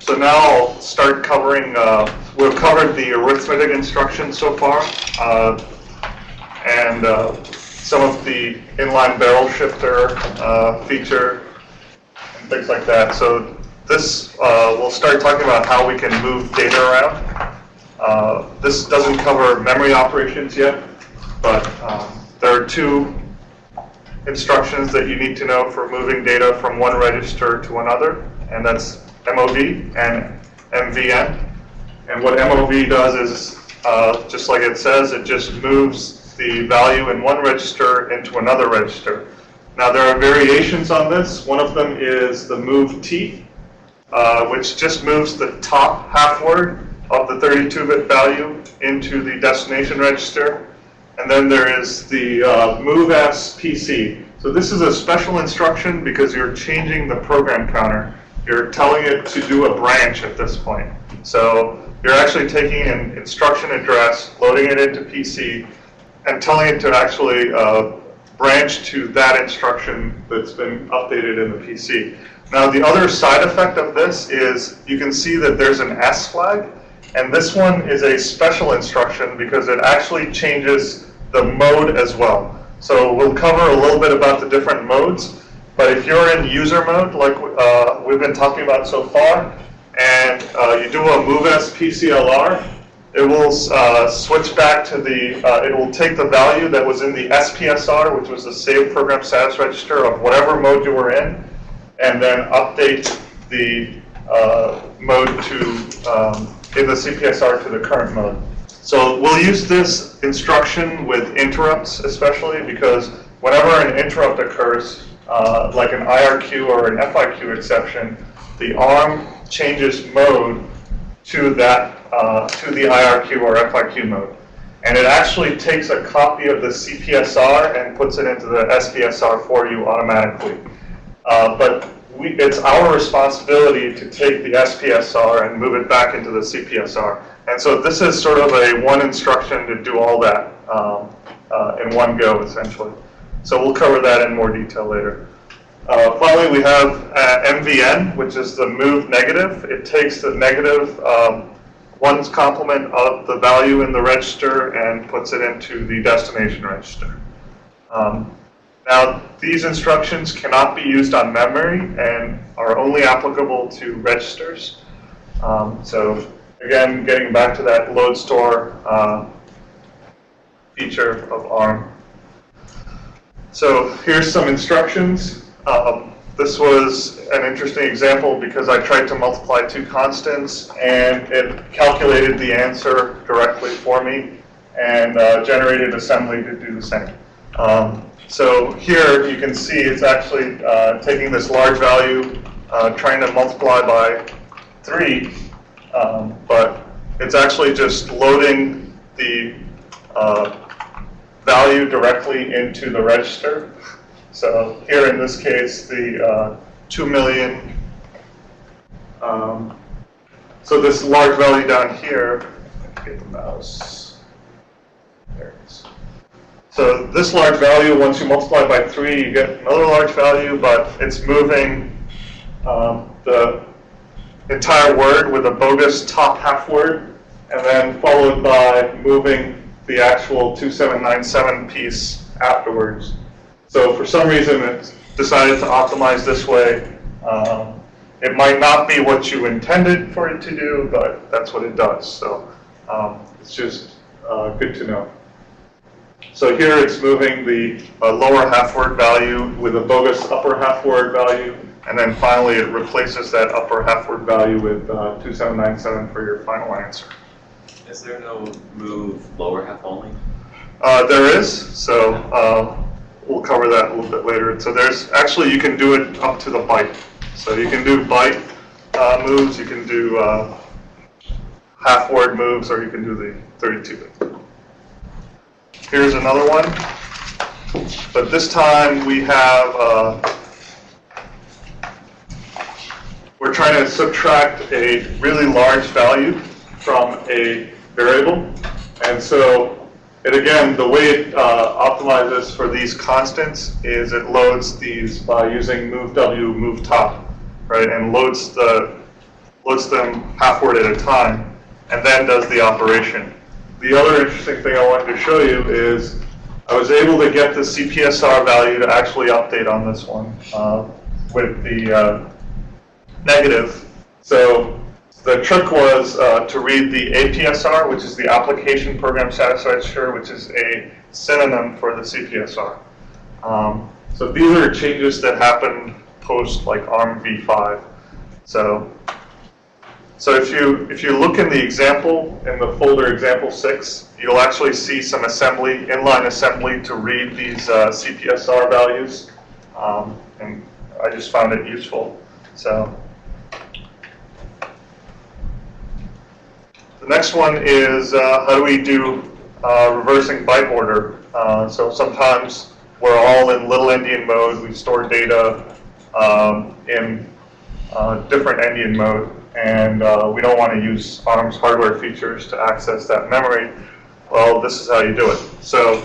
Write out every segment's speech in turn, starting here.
So now I'll start covering, we've covered the arithmetic instructions so far, and some of the inline barrel shifter feature, and things like that. So this, we'll start talking about how we can move data around. This doesn't cover memory operations yet, but there are two instructions that you need to know for moving data from one register to another, and that's MOV and MVN. And what MOV does is, just like it says, it just moves the value in one register into another register. Now there are variations on this. One of them is the move T, which just moves the top half word of the 32-bit value into the destination register. And then there is the move S PC. So this is a special instruction because you're changing the program counter. You're telling it to do a branch at this point. So you're actually taking an instruction address, loading it into PC, and telling it to actually branch to that instruction that's been updated in the PC. Now the other side effect of this is you can see that there's an S flag, and this one is a special instruction because it actually changes the mode as well. So we'll cover a little bit about the different modes. But if you're in user mode, like we've been talking about so far, and you do a move S PCLR, it will switch back to the, it will take the value that was in the SPSR, which was the saved program status register of whatever mode you were in, and then update the mode to, in the CPSR to the current mode. So we'll use this instruction with interrupts especially because whenever an interrupt occurs, like an IRQ or an FIQ exception, the ARM changes mode to that to the IRQ or FIQ mode, and it actually takes a copy of the CPSR and puts it into the SPSR for you automatically. But it's our responsibility to take the SPSR and move it back into the CPSR, and so this is sort of a one instruction to do all that in one go, essentially. So we'll cover that in more detail later. Finally, we have MVN, which is the move negative. It takes the negative one's complement of the value in the register and puts it into the destination register. Now, these instructions cannot be used on memory and are only applicable to registers. So again, getting back to that load store feature of ARM. So here's some instructions. This was an interesting example because I tried to multiply two constants and it calculated the answer directly for me and generated assembly to do the same. So here you can see it's actually taking this large value, trying to multiply by 3, but it's actually just loading the value directly into the register. So here in this case, the 2 million, so this large value down here, get the mouse, there it is. So this large value, once you multiply by 3, you get another large value, but it's moving the entire word with a bogus top half word, and then followed by moving the actual 2797 piece afterwards. So for some reason, it's decided to optimize this way. It might not be what you intended for it to do, but that's what it does. So it's just good to know. So here it's moving the lower half word value with a bogus upper half word value, and then finally it replaces that upper half word value with 2797 for your final answer. Is there no move lower half only? There is. So we'll cover that a little bit later. So there's actually, you can do it up to the byte. So you can do byte moves, you can do half word moves, or you can do the 32-bit. Here's another one. But this time we have, we're trying to subtract a really large value from a variable. And so it, again, the way it optimizes for these constants is it loads these by using move W, move top, right, and loads loads them half word at a time, and then does the operation. The other interesting thing I wanted to show you is I was able to get the CPSR value to actually update on this one with the negative. So the trick was to read the APSR, which is the Application Program Status Register, which is a synonym for the CPSR. So these are changes that happened post like ARM v5. So if you look in the example, in the folder example 6, you'll actually see some assembly, inline assembly to read these CPSR values, and I just found it useful. So the next one is how do we do reversing byte order? So sometimes we're all in little endian mode. We store data in different endian mode, and we don't want to use ARM's hardware features to access that memory. Well, this is how you do it. So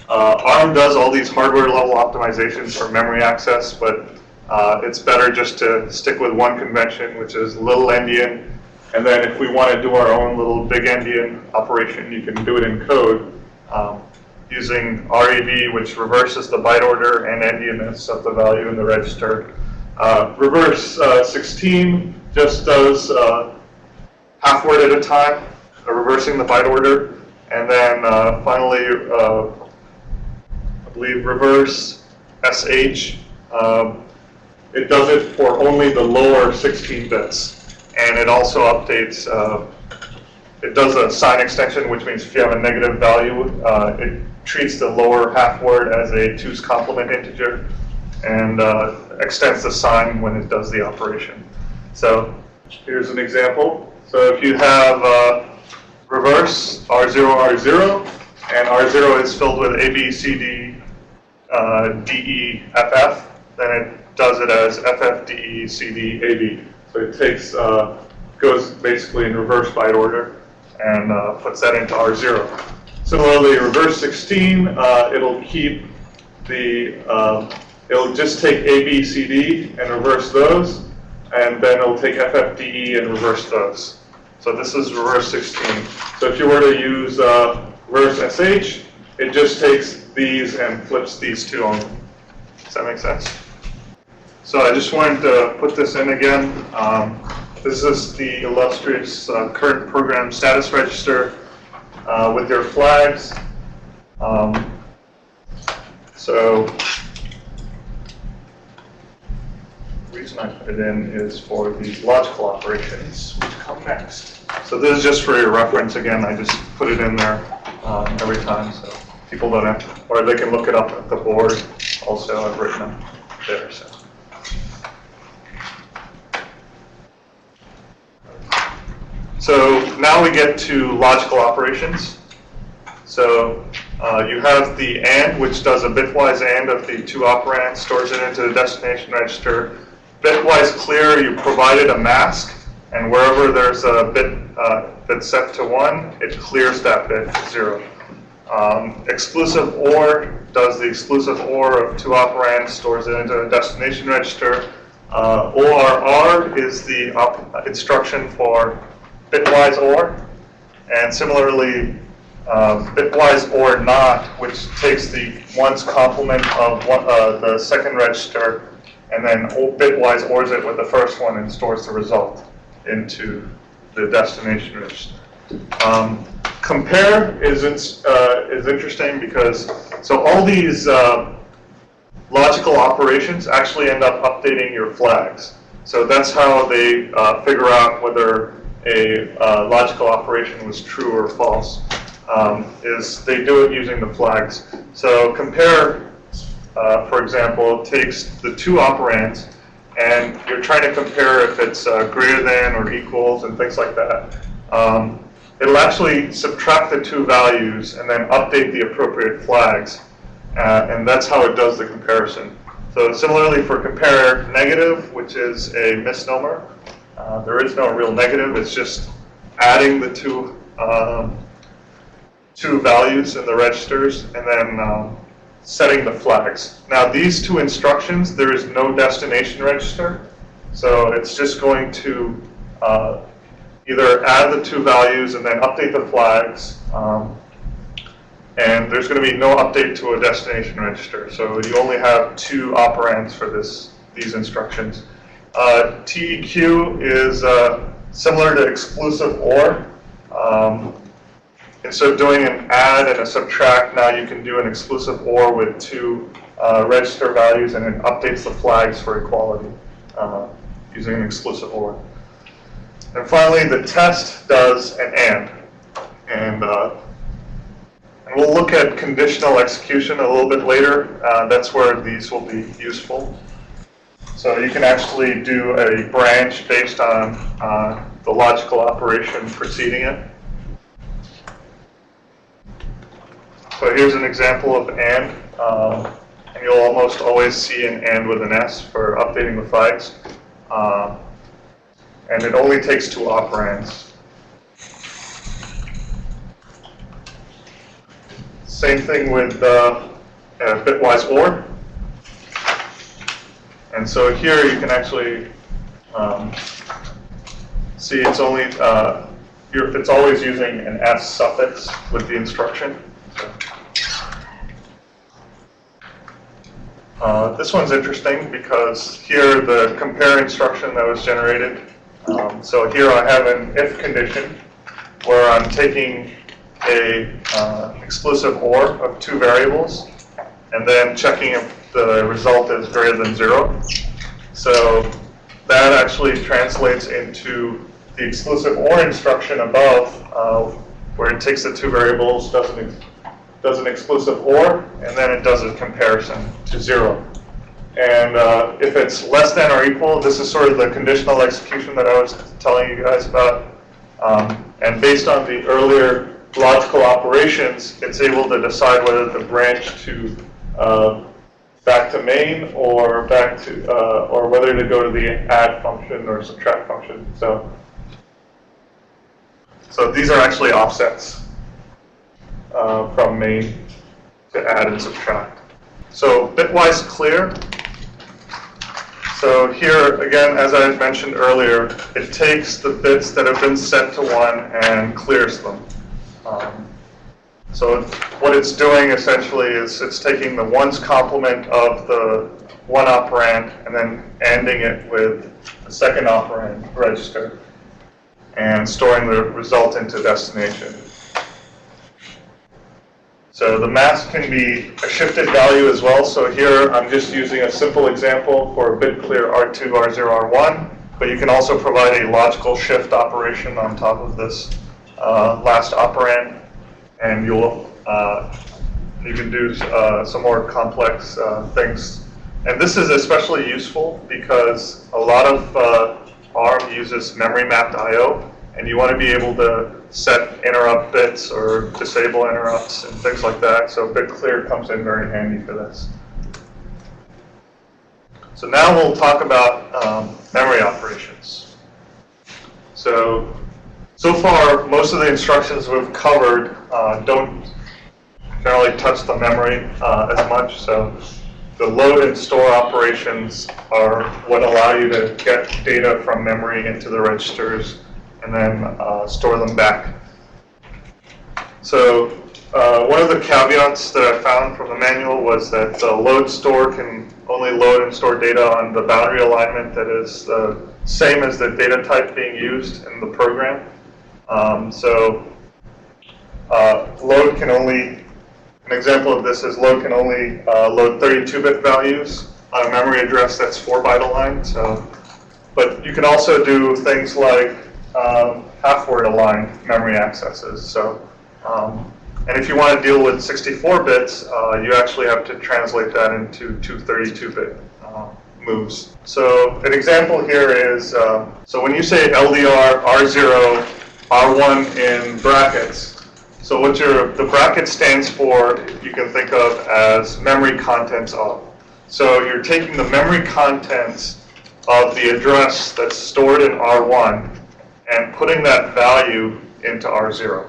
ARM does all these hardware level optimizations for memory access, but it's better just to stick with one convention, which is little endian. And then if we want to do our own little big endian operation, you can do it in code using RAV, which reverses the byte order and endianness of the value in the register. Reverse 16 just does half word at a time, reversing the byte order. And then finally, I believe reverse SH, it does it for only the lower 16 bits. And it also updates, it does a sign extension, which means if you have a negative value, it treats the lower half word as a 2's complement integer, and extends the sign when it does the operation. So here's an example. So if you have reverse R0, R0, and R0 is filled with A, B, C, D, D, E, FF, then it does it as FF, D, E, C, D, A, B. So it takes, goes basically in reverse byte order and puts that into R0. Similarly, reverse 16, it'll keep the, it'll just take A, B, C, D and reverse those, and then it'll take FF, D, E and reverse those. So this is reverse 16. So if you were to use reverse SH, it just takes these and flips these two on them. Does that make sense? So I just wanted to put this in again. This is the illustrious current program status register with your flags. So the reason I put it in is for these logical operations, which come next. So this is just for your reference. Again, I just put it in there every time, so people don't have to, or they can look it up at the board. Also, I've written them there. So now we get to logical operations. So you have the AND, which does a bitwise AND of the two operands, stores it into the destination register. Bitwise clear, you provided a mask, and wherever there's a bit that's set to 1, it clears that bit to 0. Exclusive OR does the exclusive OR of two operands, stores it into the destination register. ORR is the instruction for bitwise OR, and similarly, bitwise OR not, which takes the ones complement of the second register, and then bitwise ORs it with the first one and stores the result into the destination register. Compare is interesting because all these logical operations actually end up updating your flags. So that's how they figure out whether a logical operation was true or false, is they do it using the flags. So compare, for example, takes the two operands, and you're trying to compare if it's greater than or equals and things like that. It'll actually subtract the two values and then update the appropriate flags, and that's how it does the comparison. So similarly for compare negative, which is a misnomer, there is no real negative, it's just adding the two values in the registers and then setting the flags. Now these two instructions, there is no destination register, so it's just going to either add the two values and then update the flags. And there's going to be no update to a destination register. So you only have two operands for these instructions. TEQ is similar to exclusive OR. Instead of doing an add and a subtract, now you can do an exclusive OR with two register values, and it updates the flags for equality using an exclusive OR. And finally, the test does an AND. And we'll look at conditional execution a little bit later. That's where these will be useful. So you can actually do a branch based on the logical operation preceding it. So here's an example of AND. And you'll almost always see an AND with an S for updating the flags. And it only takes two operands. Same thing with bitwise OR. And so here you can actually see it's only it's always using an S suffix with the instruction. This one's interesting because here the compare instruction that was generated. So here I have an if condition where I'm taking a exclusive OR of two variables and then checking if the result is greater than 0. So that actually translates into the exclusive OR instruction above, where it takes the two variables, does an exclusive OR, and then it does a comparison to 0. And if it's less than or equal, this is sort of the conditional execution that I was telling you guys about. And based on the earlier logical operations, it's able to decide whether to branch to back to main or back to or whether to go to the add function or subtract function. So these are actually offsets from main to add and subtract. So bitwise clear. So here again, as I had mentioned earlier, it takes the bits that have been set to 1 and clears them. So what it's doing essentially is it's taking the ones complement of the one operand and then ANDing it with the second operand register and storing the result into destination. So the mask can be a shifted value as well. So here I'm just using a simple example for bit clear R2, R0, R1, but you can also provide a logical shift operation on top of this last operand, and you can do some more complex things. And this is especially useful because a lot of ARM uses memory mapped I/O, and you want to be able to set interrupt bits or disable interrupts and things like that. So bit clear comes in very handy for this. So now we'll talk about memory operations. So far, most of the instructions we've covered don't generally touch the memory as much. So the load and store operations are what allow you to get data from memory into the registers and then store them back. So one of the caveats that I found from the manual was that the load store can only load and store data on the boundary alignment that is the same as the data type being used in the program. Load can only, an example of this is load can only load 32-bit values on a memory address that's 4-byte aligned. But you can also do things like half-word aligned memory accesses. And if you want to deal with 64 bits, you actually have to translate that into two 32-bit moves. So an example here is, so when you say LDR R0, R1 in brackets, so what the bracket stands for, you can think of as memory contents of. So you're taking the memory contents of the address that's stored in R1 and putting that value into R0.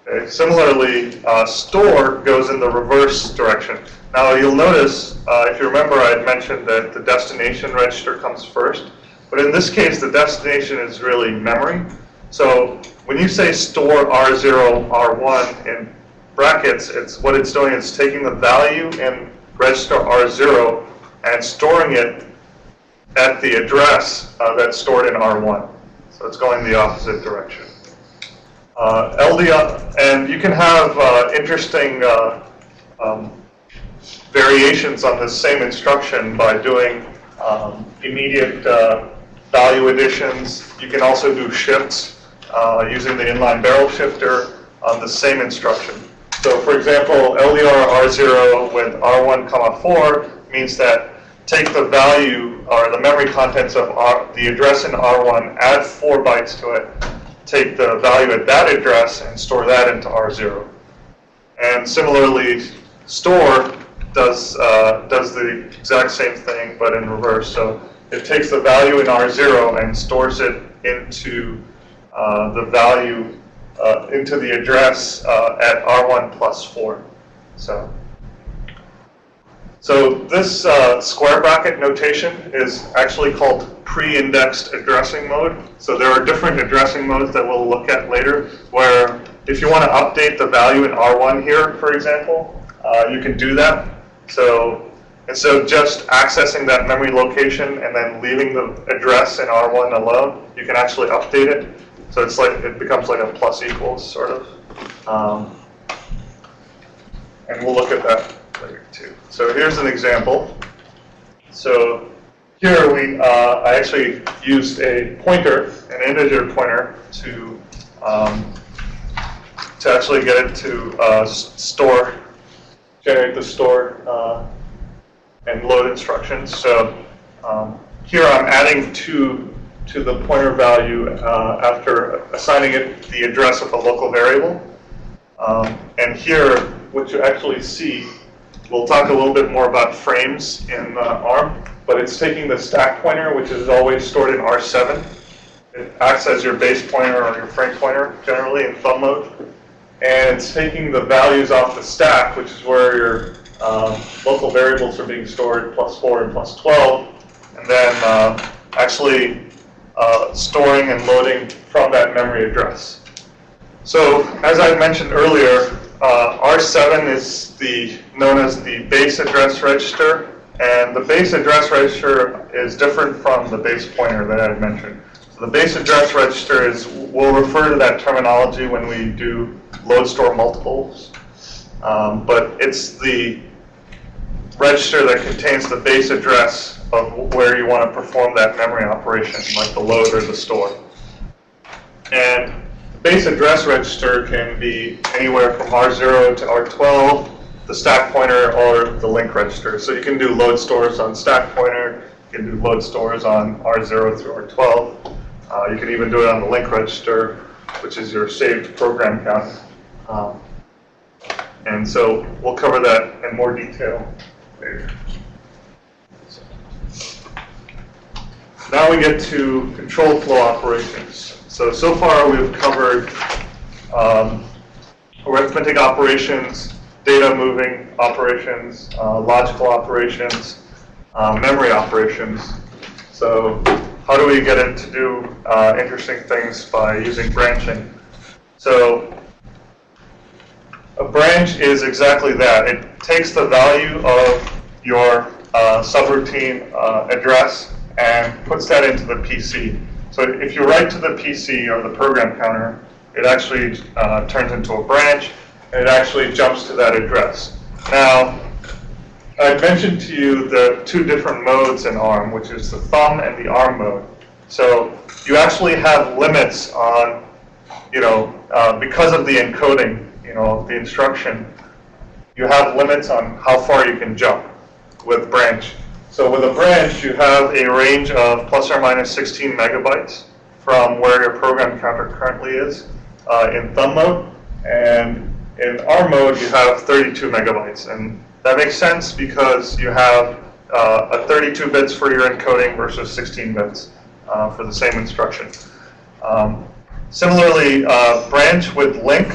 Okay. Similarly, store goes in the reverse direction. Now you'll notice, if you remember, I had mentioned that the destination register comes first. But in this case, the destination is really memory. So when you say store R0, R1 in brackets, what it's doing is taking the value in register R0 and storing it at the address that's stored in R1. So it's going the opposite direction. LDR, and you can have interesting variations on this same instruction by doing immediate value additions. You can also do shifts using the inline barrel shifter on the same instruction. So for example, LDR R0 with R1, 4 means that take the value or the memory contents of the address in R1, add 4 bytes to it, take the value at that address and store that into R0. And similarly, store does the exact same thing, but in reverse. So it takes the value in R0 and stores it into the value into the address at R1 plus 4. So this square bracket notation is actually called pre-indexed addressing mode. So there are different addressing modes that we'll look at later, where if you want to update the value in R1 here, for example, you can do that. So instead of just accessing that memory location and then leaving the address in R1 alone, you can actually update it. So it's like it becomes like a plus equals sort of. And we'll look at that later too. So here's an example. So here I actually used a pointer, an integer pointer, to actually get it to generate the store and load instructions. So here I'm adding to the pointer value after assigning it the address of a local variable. And here, what you actually see, we'll talk a little bit more about frames in ARM, but it's taking the stack pointer, which is always stored in R7. It acts as your base pointer or your frame pointer, generally in thumb mode. And it's taking the values off the stack, which is where your local variables are being stored, +4 and +12, and then actually storing and loading from that memory address. So as I mentioned earlier, R7 is known as the base address register, and the base address register is different from the base pointer that I mentioned. So the base address register we'll refer to that terminology when we do load store multiples, but it's the register that contains the base address of where you want to perform that memory operation, like the load or the store. And the base address register can be anywhere from R0 to R12, the stack pointer, or the link register. So you can do load stores on stack pointer, you can do load stores on R0 through R12. You can even do it on the link register, which is your saved program count. And so we'll cover that in more detail later. Now we get to control flow operations. So far we've covered arithmetic operations, data moving operations, logical operations, memory operations. So how do we get it to do interesting things by using branching? So a branch is exactly that. It takes the value of your subroutine address and puts that into the PC. So if you write to the PC or the program counter, it actually turns into a branch, and it actually jumps to that address. Now, I mentioned to you the two different modes in ARM, which is the thumb and the ARM mode. So you actually have limits on, because of the encoding, the instruction, you have limits on how far you can jump with branch. So with a branch, you have a range of plus or minus 16 megabytes from where your program counter currently is in thumb mode. And in ARM mode, you have 32 megabytes. And that makes sense because you have a 32 bits for your encoding versus 16 bits for the same instruction. Similarly, branch with link,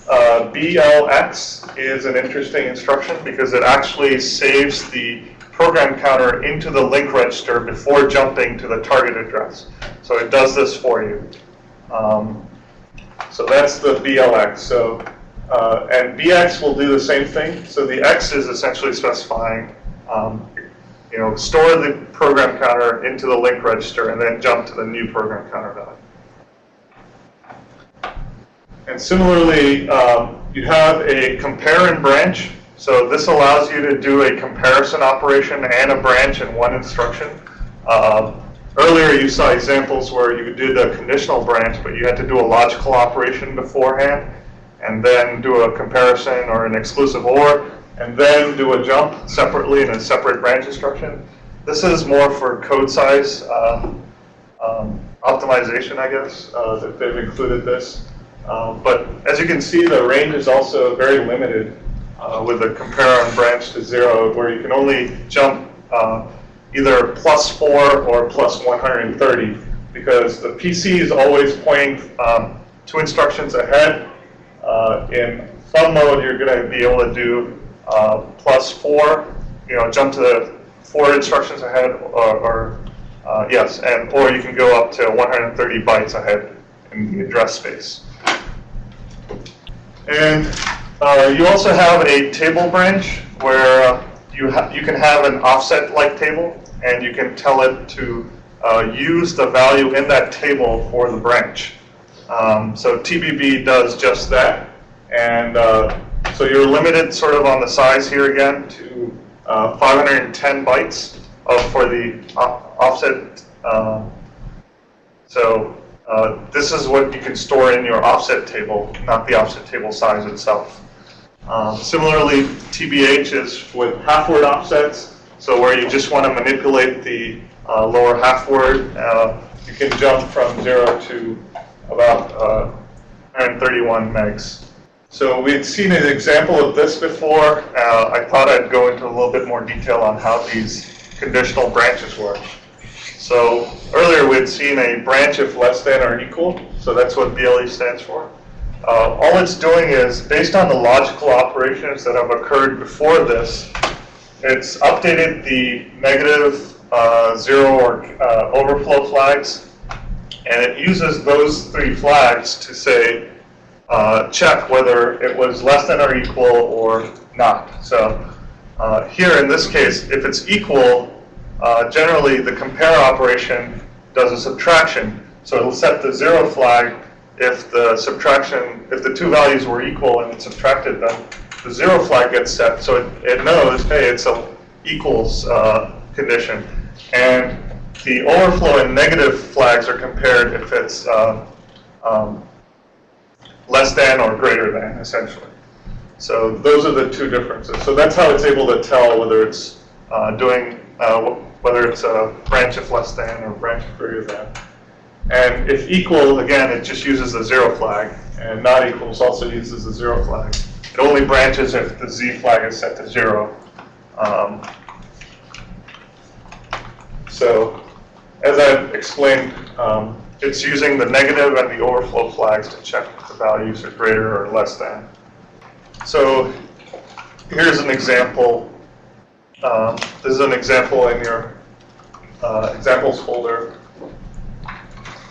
BLX is an interesting instruction because it actually saves the program counter into the link register before jumping to the target address. So it does this for you. So that's the BLX. So, and BX will do the same thing. So the X is essentially specifying, store the program counter into the link register and then jump to the new program counter value. And similarly, you have a compare and branch. So this allows you to do a comparison operation and a branch in one instruction. Earlier you saw examples where you did a conditional branch, but you had to do a logical operation beforehand, and then do a comparison or an exclusive OR, and then do a jump separately in a separate branch instruction. This is more for code size optimization, I guess, that they've included this. But as you can see, the range is also very limited with a compare on branch to 0, where you can only jump either +4 or +130, because the PC is always pointing 2 instructions ahead. In thumb mode, you're going to be able to do +4, jump to the 4 instructions ahead, or you can go up to 130 bytes ahead in the address space. And you also have a table branch where you can have an offset-like table, and you can tell it to use the value in that table for the branch. So TBB does just that, and so you're limited sort of on the size here again to 510 bytes for the offset. This is what you can store in your offset table, not the offset table size itself. Similarly, TBH is with half-word offsets, so where you just want to manipulate the lower half-word, you can jump from 0 to about 131 megs. So we'd seen an example of this before. I thought I'd go into a little bit more detail on how these conditional branches work. So earlier we'd seen a branch if less than or equal, so that's what BLE stands for. All it's doing is, based on the logical operations that have occurred before this, it's updated the negative, 0, or overflow flags, and it uses those 3 flags to say, check whether it was less than or equal or not. So here in this case, if it's equal, generally the compare operation does a subtraction. So it'll set the 0 flag if the 2 values were equal and it subtracted them. The 0 flag gets set, so it knows, hey, it's a equals condition. And the overflow and negative flags are compared if it's less than or greater than, essentially. So those are the 2 differences. So that's how it's able to tell whether it's whether it's a branch if less than or branch if greater than. And if equal, again, it just uses the 0 flag, and not equals also uses the 0 flag. It only branches if the Z flag is set to 0. So as I've explained, it's using the negative and the overflow flags to check if the values are greater or less than. So here's an example. This is an example in your examples folder.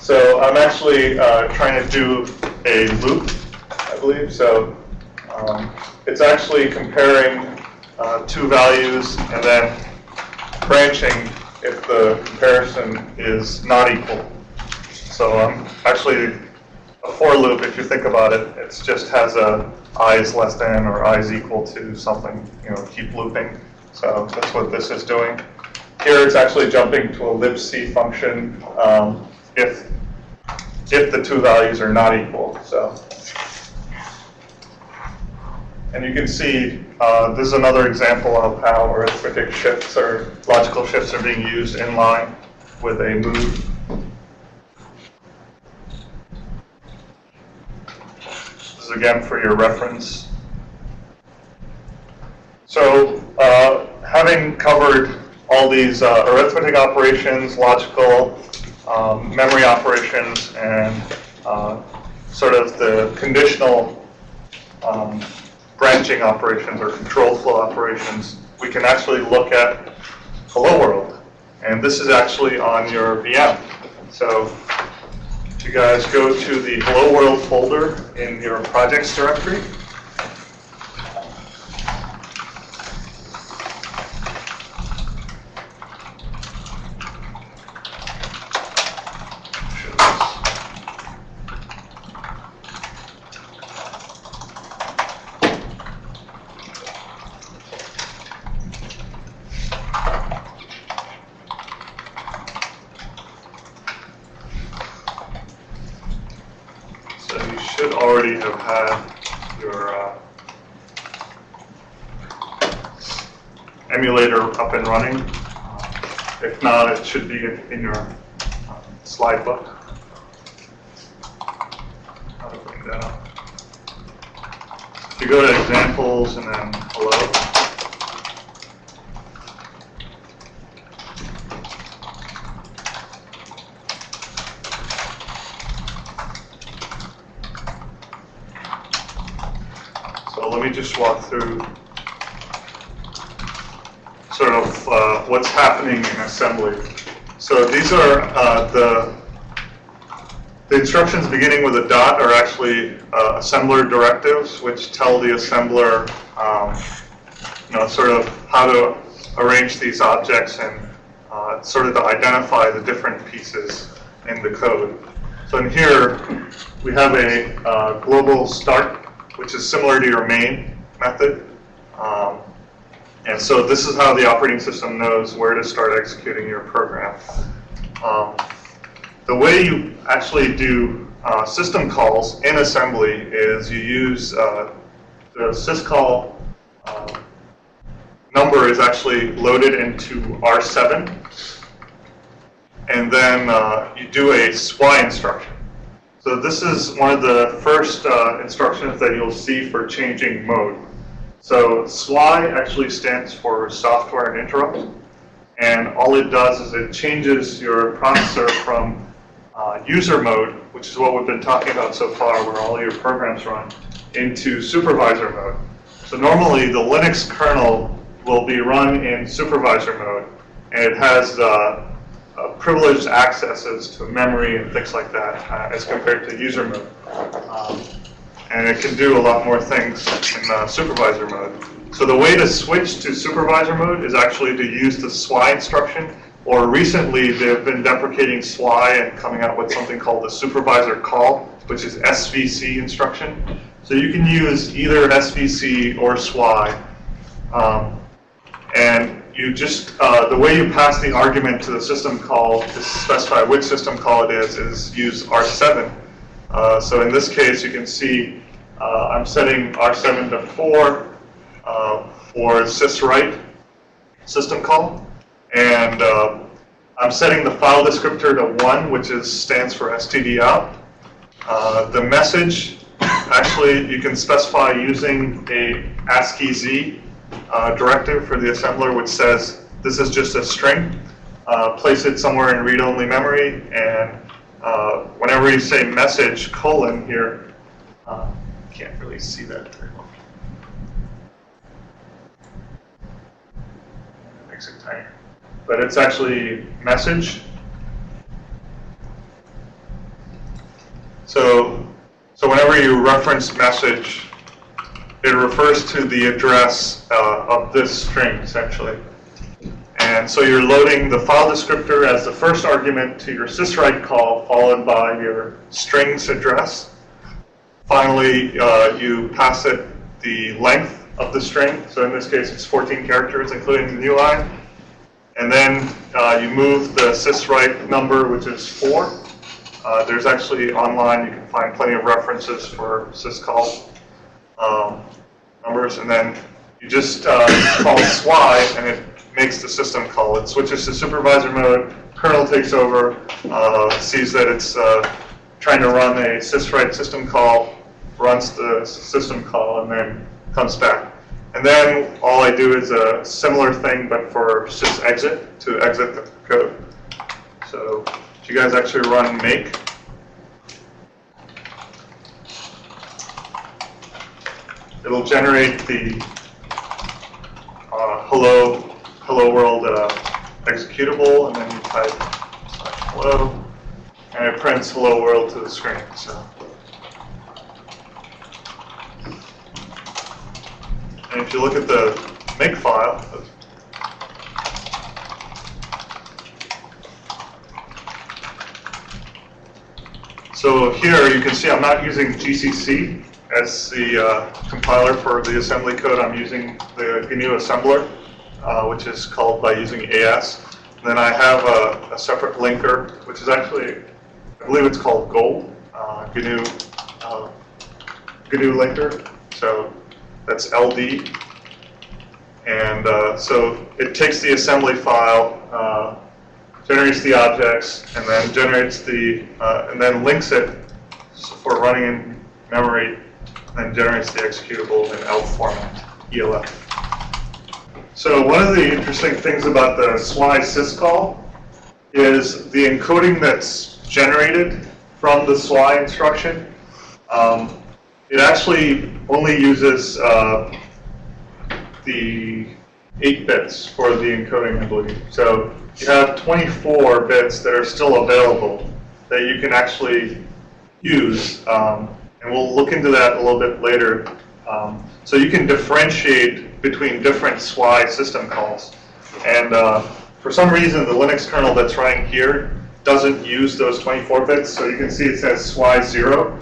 So I'm actually trying to do a loop, I believe. So it's actually comparing 2 values and then branching if the comparison is not equal. So actually a for loop, if you think about it, it just has a I is less than or I is equal to something, keep looping. So that's what this is doing. Here it's actually jumping to a libc function if the 2 values are not equal. So, and you can see this is another example of how arithmetic shifts or logical shifts are being used in line with a move. This is again for your reference. So having covered all these arithmetic operations, logical, memory operations, and sort of the conditional branching operations or control flow operations, we can actually look at hello world. And this is actually on your VM. So you guys go to the hello world folder in your projects directory. So you should already have had your emulator up and running. If not, it should be in your slide book. How to bring that up. If you go to examples and then hello. So let me just walk through sort of what's happening in assembly. So these are the instructions beginning with a dot are actually assembler directives, which tell the assembler sort of how to arrange these objects and sort of to identify the different pieces in the code. So in here, we have a global start, which is similar to your main method. And so this is how the operating system knows where to start executing your program. The way you actually do system calls in assembly is you use the syscall number is actually loaded into R7, and then you do a SWI instruction. So this is one of the first instructions that you'll see for changing mode. So SWI actually stands for software and interrupt, and all it does is it changes your processor from user mode, which is what we've been talking about so far, where all your programs run, into supervisor mode. So normally the Linux kernel will be run in supervisor mode, and it has privileged accesses to memory and things like that as compared to user mode. And it can do a lot more things in supervisor mode. So the way to switch to supervisor mode is actually to use the SWI instruction, or recently they've been deprecating SWI and coming out with something called the supervisor call, which is SVC instruction. So you can use either SVC or SWI. And you just, the way you pass the argument to the system call to specify which system call it is use R7. So in this case, you can see I'm setting R7 to 4 for syswrite system call, and I'm setting the file descriptor to 1, which stands for stdout. The message, actually, you can specify using a ASCII Z directive for the assembler, which says this is just a string. Place it somewhere in read-only memory, and whenever you say message colon here, can't really see that very well. Makes it tinier, but it's actually message. So whenever you reference message, it refers to the address of this string essentially. And so you're loading the file descriptor as the first argument to your syswrite call, followed by your string's address. Finally, you pass it the length of the string. So in this case, it's 14 characters, including the new line. And then you move the syswrite number, which is 4. There's actually online, you can find plenty of references for syscall numbers. And then you just call SWI, and it makes the system call. It switches to supervisor mode, kernel takes over, sees that it's trying to run a syswrite system call, runs the system call, and then comes back. And then all I do is a similar thing, but for sysexit, to exit the code. So if you guys actually run make, it'll generate the hello world executable, and then you type hello, and it prints hello world to the screen. So, and if you look at the make file, so here you can see I'm not using GCC as the compiler for the assembly code. I'm using the GNU assembler, which is called by using AS. And then I have a separate linker, which is actually, I believe it's called Gold, GNU linker. So that's LD. And so it takes the assembly file, generates the objects, and then generates the, and then links it for running in memory, and then generates the executable in ELF format, ELF. So one of the interesting things about the SWI syscall is the encoding that's generated from the SWI instruction. It actually only uses the 8 bits for the encoding, I believe. So you have 24 bits that are still available that you can actually use, and we'll look into that a little bit later. So you can differentiate between different SWI system calls. And for some reason, the Linux kernel that's running here doesn't use those 24 bits. So you can see it says SWI 0.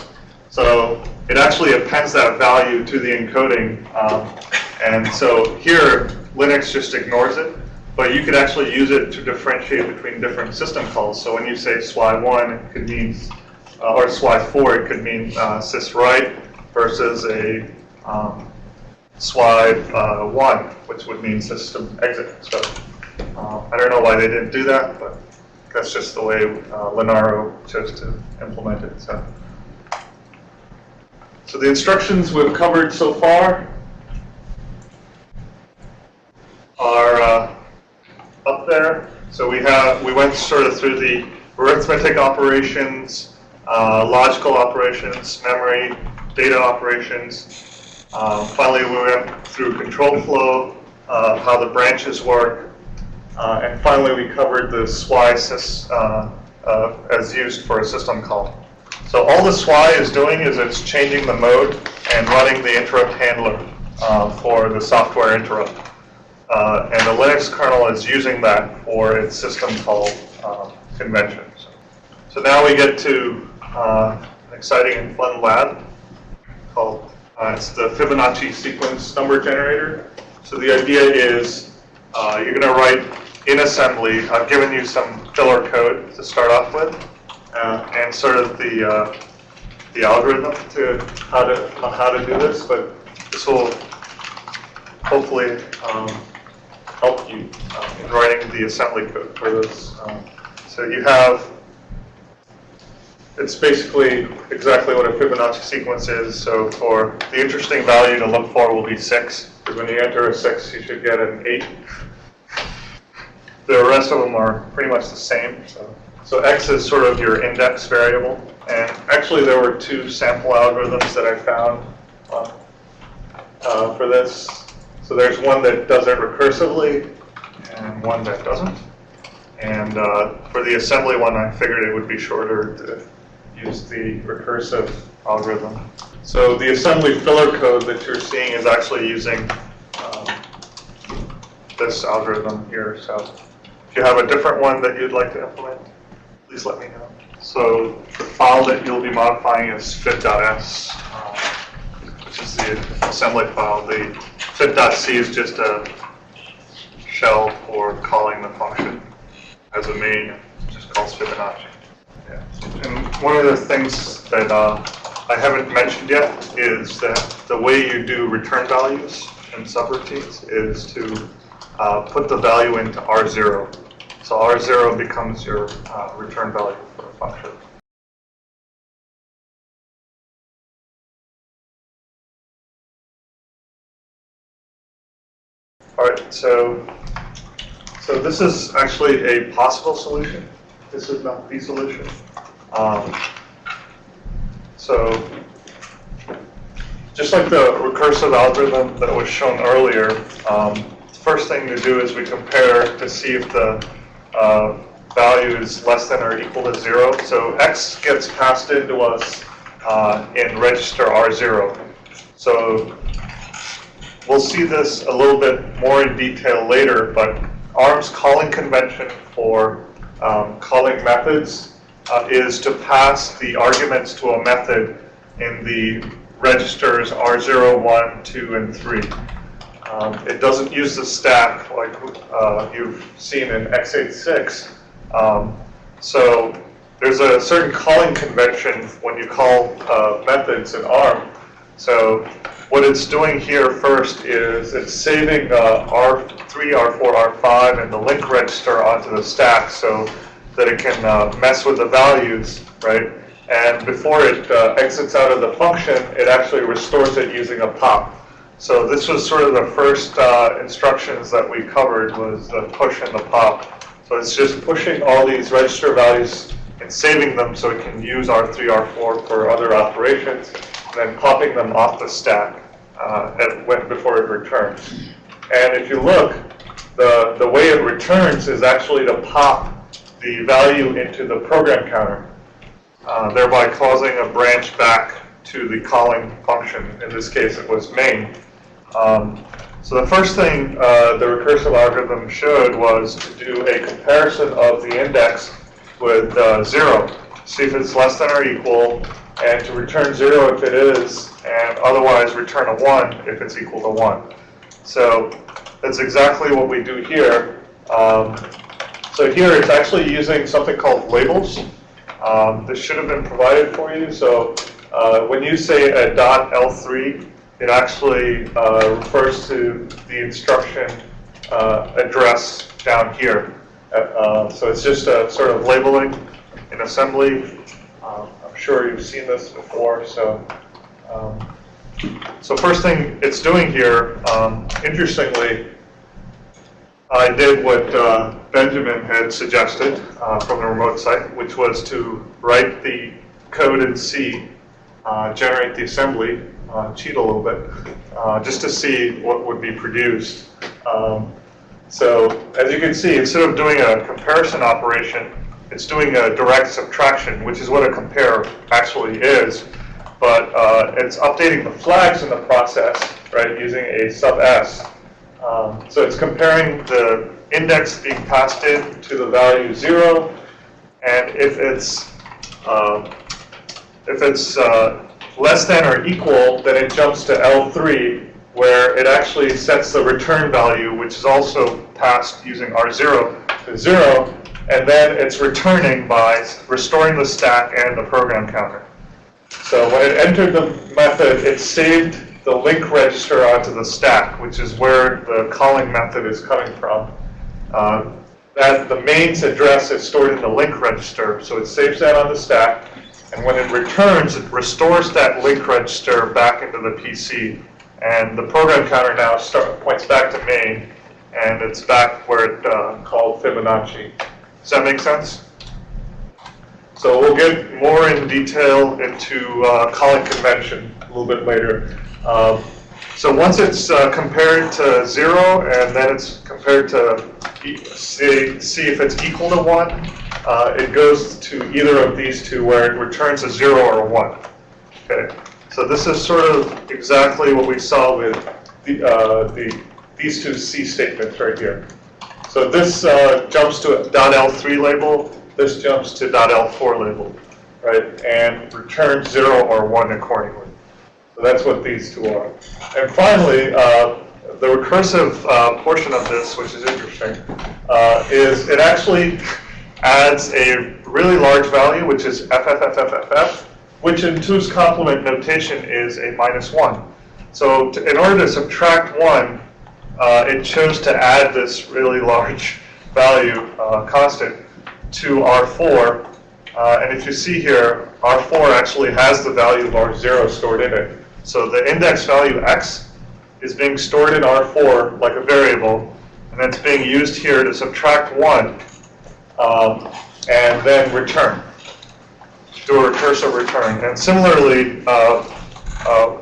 So it actually appends that value to the encoding. And so here, Linux just ignores it. But you could actually use it to differentiate between different system calls. So when you say SWI1, it could mean, or SWI4, it could mean syswrite versus a SWI1, which would mean system exit. So I don't know why they didn't do that, but that's just the way Linaro chose to implement it. So the instructions we've covered so far are up there. So we went sort of through the arithmetic operations, logical operations, memory, data operations. Finally, we went through control flow, how the branches work, and finally we covered the SWI as used for a system call. So all the SWI is doing is it's changing the mode and running the interrupt handler for the software interrupt. And the Linux kernel is using that for its system call conventions. So now we get to an exciting and fun lab called, it's the Fibonacci sequence number generator. So the idea is you're going to write in assembly. I've given you some filler code to start off with, and sort of the algorithm to how to do this. But this will hopefully help you in writing the assembly code for this. So you have, it's basically exactly what a Fibonacci sequence is. So for the interesting value to look for will be 6. Because when you enter a 6, you should get an 8. The rest of them are pretty much the same. So X is sort of your index variable. And actually there were 2 sample algorithms that I found for this. So there's one that does it recursively and one that doesn't. And for the assembly one, I figured it would be shorter to use the recursive algorithm. So the assembly filler code that you're seeing is actually using this algorithm here. So if you have a different one that you'd like to implement, please let me know. So the file that you'll be modifying is fib.s, which is the assembly file. The fib.c is just a shell for calling the function as a main. It just calls Fibonacci. Yeah. And one of the things that I haven't mentioned yet is that the way you do return values in subroutines is to put the value into R0. So R0 becomes your return value for a function. All right, so this is actually a possible solution. This is not the solution. So just like the recursive algorithm that was shown earlier, first thing to do is we compare to see if the value is less than or equal to 0. So x gets passed into us in register R0. So we'll see this a little bit more in detail later, but ARM's calling convention for calling methods is to pass the arguments to a method in the registers R0, 1, 2, and 3. It doesn't use the stack like you've seen in x86. So there's a certain calling convention when you call methods in ARM. So what it's doing here first is it's saving R3, R4, R5 and the link register onto the stack so that it can mess with the values, right? And before it exits out of the function, it actually restores it using a pop. So this was sort of the first instructions that we covered, was the push and the pop. So it's just pushing all these register values and saving them so it can use R3, R4 for other operations, and then popping them off the stack before it returns. And if you look, the way it returns is actually to pop the value into the program counter, thereby causing a branch back to the calling function. In this case, it was main. So the first thing the recursive algorithm showed was to do a comparison of the index with 0, see if it's less than or equal, and to return 0 if it is, and otherwise return a 1 if it's equal to 1. So that's exactly what we do here. So here it's actually using something called labels. This should have been provided for you. So when you say a .L3, it actually refers to the instruction address down here. So it's just a sort of labeling in assembly. I'm sure you've seen this before. So first thing it's doing here, interestingly, I did what Benjamin had suggested from the remote site, which was to write the code in C, generate the assembly, cheat a little bit, just to see what would be produced. So as you can see, instead of doing a comparison operation, it's doing a direct subtraction, which is what a compare actually is. But it's updating the flags in the process, right, using a sub s. So it's comparing the index being passed in to the value 0, and if it's less than or equal, then it jumps to L3, where it actually sets the return value, which is also passed using R0 to 0, and then it's returning by restoring the stack and the program counter. So when it entered the method, it saved the link register onto the stack, which is where the calling method is coming from. That the main's address is stored in the link register, so it saves that on the stack, and when it returns, it restores that link register back into the PC, and the program counter now points back to main, and it's back where it called Fibonacci. Does that make sense? So we'll get more in detail into calling convention a little bit later. So once it's compared to 0, and then it's compared to see if it's equal to 1, it goes to either of these two where it returns a 0 or a 1. Okay. So this is sort of exactly what we saw with these two C statements right here. So this jumps to a .L3 label. This jumps to .L4 label, right, and returns 0 or 1 accordingly. So that's what these two are. And finally, the recursive portion of this, which is interesting, is it actually adds a really large value, which is FFFFFF, which in 2's complement notation is a -1. So in order to subtract 1, it chose to add this really large value constant to R4. And if you see here, R4 actually has the value of R0 stored in it. So the index value X is being stored in R4 like a variable, and it's being used here to subtract 1 and then return, do a recursive return. And similarly,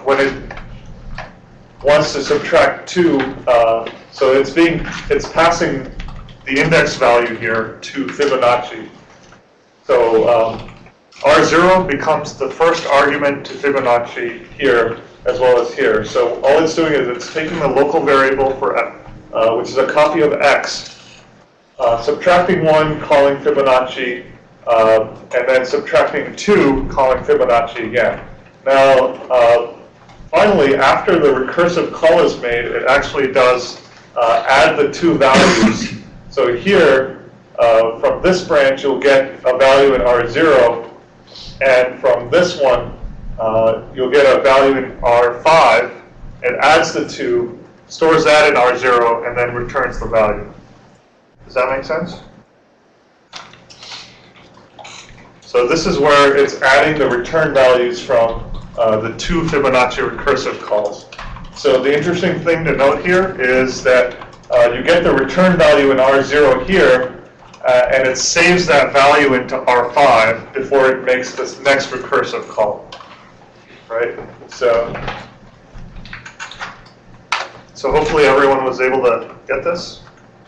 when it wants to subtract 2, So it's passing the index value here to Fibonacci. So R0 becomes the first argument to Fibonacci here as well as here. So all it's doing is it's taking the local variable for which is a copy of x, subtracting 1, calling Fibonacci, and then subtracting 2, calling Fibonacci again. Now, finally, after the recursive call is made, it actually does add the two values. So here, from this branch, you'll get a value in R0, and from this one, you'll get a value in R5. It adds the two, stores that in R0, and then returns the value. Does that make sense? So this is where it's adding the return values from the two Fibonacci recursive calls. So the interesting thing to note here is that you get the return value in R0 here, and it saves that value into R5 before it makes this next recursive call, right? So hopefully everyone was able to get this.